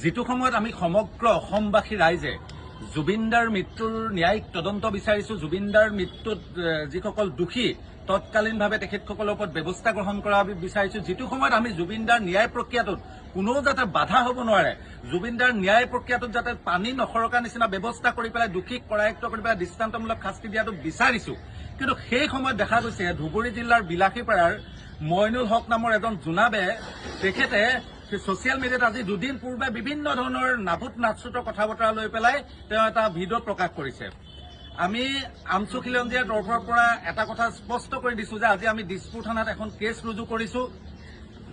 যিটো সময়ত আমি সমগ্ৰ অসমবাসী ৰাইজে জুবিনদাৰ মৃত্যুৰ ন্যায়িক তদন্ত বিচাৰিছো, জুবিনদাৰ মৃত্যুত যিসকল দোষী তৎকালীনভাৱে তেখেতসকলৰ ওপৰত ব্যৱস্থা গ্ৰহণ কৰা বিচাৰিছো, যিটো সময়ত আমি জুবিনদাৰ ন্যায় প্ৰক্ৰিয়াটোত কোনো যাতে বাধা হ'ব নোৱাৰে, জুবিনদাৰ ন্যায় প্ৰক্ৰিয়াটোত যাতে পানী নসৰকা নিচিনা ব্যৱস্থা কৰি পেলাই দোষীক কৰায়ত্ব কৰি পেলাই দৃষ্টান্তমূলক শাস্তি দিয়াটো বিচাৰিছো। কিন্তু সেই সময়ত দেখা গৈছে ধুবুৰী জিলাৰ বিলাসীপাৰাৰ মইনুল হক নামৰ এজন জোনাবে তেখেতে ছচিয়েল মিডিয়াত আজি দুদিন পূৰ্বে বিভিন্ন ধৰণৰ নাভুত নাচুত কথা বতৰা লৈ পেলাই তেওঁ এটা ভিডিঅ' প্ৰকাশ কৰিছে। আমি আমচু খিলঞ্জীয়াৰ তৰফৰ পৰা এটা কথা স্পষ্ট কৰি দিছো যে আজি আমি দিছপুৰ থানাত এখন কেছ ৰুজু কৰিছো।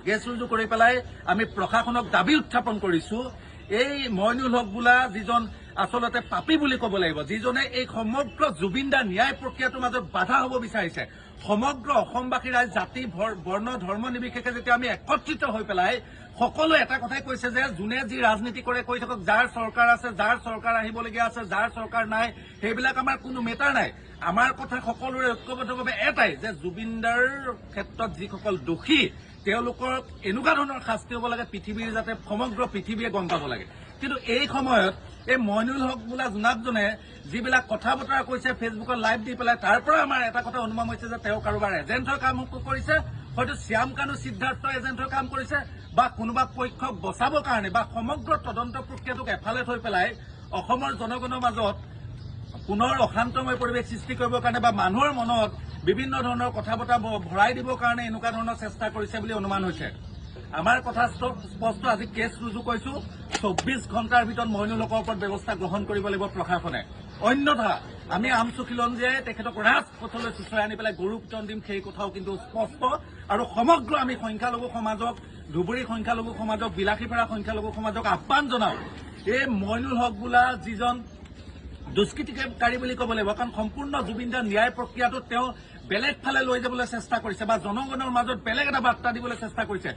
কেছ ৰুজু কৰি পেলাই আমি প্ৰশাসনক দাবী উত্থাপন কৰিছো, এই মইনুল হক বোলা যিজন আচলতে পাপী বুলি ক'ব লাগিব, যিজনে এই সমগ্ৰ জুবিনদাৰ ন্যায় প্ৰক্ৰিয়াটোৰ মাজত বাধা হ'ব বিচাৰিছে, সমগ্ৰ অসমবাসী ৰাইজ জাতি বৰ্ণ ধৰ্ম নিৰ্বিশেষে যেতিয়া আমি একত্ৰিত হৈ পেলাই সকলোৱে এটা কথাই কৈছে যে যোনে যি ৰাজনীতি কৰে কৰি থাকক, যাৰ চৰকাৰ আছে, যাৰ চৰকাৰ আহিবলগীয়া আছে, যাৰ চৰকাৰ নাই, সেইবিলাক আমাৰ কোনো মেটাৰ নাই। আমাৰ কথা সকলোৰে ঐক্যবদ্ধভাৱে এটাই যে জুবিনদাৰ ক্ষেত্ৰত যিসকল দোষী তেওঁলোকৰ এনেকুৱা ধৰণৰ শাস্তি হ'ব লাগে, পৃথিৱীৰ যাতে সমগ্ৰ পৃথিৱীয়ে গম পাব লাগে। কিন্তু এই সময়ত এই মইনুল হক বোলা জোনাবজনে যিবিলাক কথা বতৰা কৈছে ফেচবুকত লাইভ দি পেলাই, তাৰ পৰা আমাৰ এটা কথা অনুমান হৈছে যে তেওঁ কাৰোবাৰ এজেণ্টৰ কাম কৰিছে, হয়তো শ্যাম কানু সিদ্ধাৰ্থ এজেণ্টৰ কাম কৰিছে, বা কোনোবা পক্ষক বচাবৰ কাৰণে বা সমগ্ৰ তদন্ত প্ৰক্ৰিয়াটোক এফালে থৈ পেলাই অসমৰ জনগণৰ মাজত পুনৰ অশান্তময় পৰিৱেশ সৃষ্টি কৰিবৰ কাৰণে বা মানুহৰ মনত বিভিন্ন ধৰণৰ কথা বতৰা ভৰাই দিবৰ কাৰণে এনেকুৱা ধৰণৰ চেষ্টা কৰিছে বুলি অনুমান হৈছে। আমাৰ কথা স্পষ্ট, আজি কেছ ৰুজু কৰিছো, 24 ঘণ্টাৰ ভিতৰত মইনুল হকৰ ওপৰত ব্যৱস্থা গ্ৰহণ কৰিব লাগিব প্ৰশাসনে, অন্যথা আমি আমচু খিলঞ্জীয়াই তেখেতক ৰাজপথলৈ চুচৰাই আনি পেলাই গৰু পিটন দিম, সেই কথাও কিন্তু স্পষ্ট। আৰু সমগ্ৰ আমি সংখ্যালঘু সমাজক, ধুবুৰী সংখ্যালঘু সমাজক, বিলাসীপাৰা সংখ্যালঘু সমাজক আহ্বান জনাওঁ, এই মইনুল হক বোলা যিজন দুষ্কৃতিকাৰী বুলি ক'ব লাগিব, কাৰণ সম্পূৰ্ণ জুবিনদাৰ ন্যায় প্ৰক্ৰিয়াটোত তেওঁ বেলেগ ফালে লৈ যাবলৈ চেষ্টা কৰিছে বা জনগণৰ মাজত বেলেগ এটা বাৰ্তা দিবলৈ চেষ্টা কৰিছে।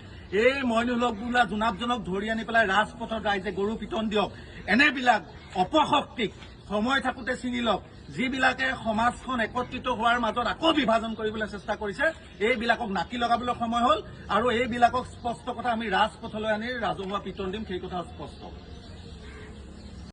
এই মইনুল হক বোলা জোনাবজনক ধৰি আনি পেলাই ৰাজপথত ৰাইজে গৰু পিটন দিয়ক, এনেবিলাক অপশক্তিক সময় থাকোঁতে ছিঙি লওক, যিবিলাকে সমাজখন একত্ৰিত হোৱাৰ মাজত আকৌ বিভাজন কৰিবলৈ চেষ্টা কৰিছে, এইবিলাকক নাকি লগাবলৈ সময় হ'ল। আৰু এইবিলাকক স্পষ্ট কথা আমি ৰাজপথলৈ আনি ৰাজহুৱা পিটন দিম, সেই কথা স্পষ্ট।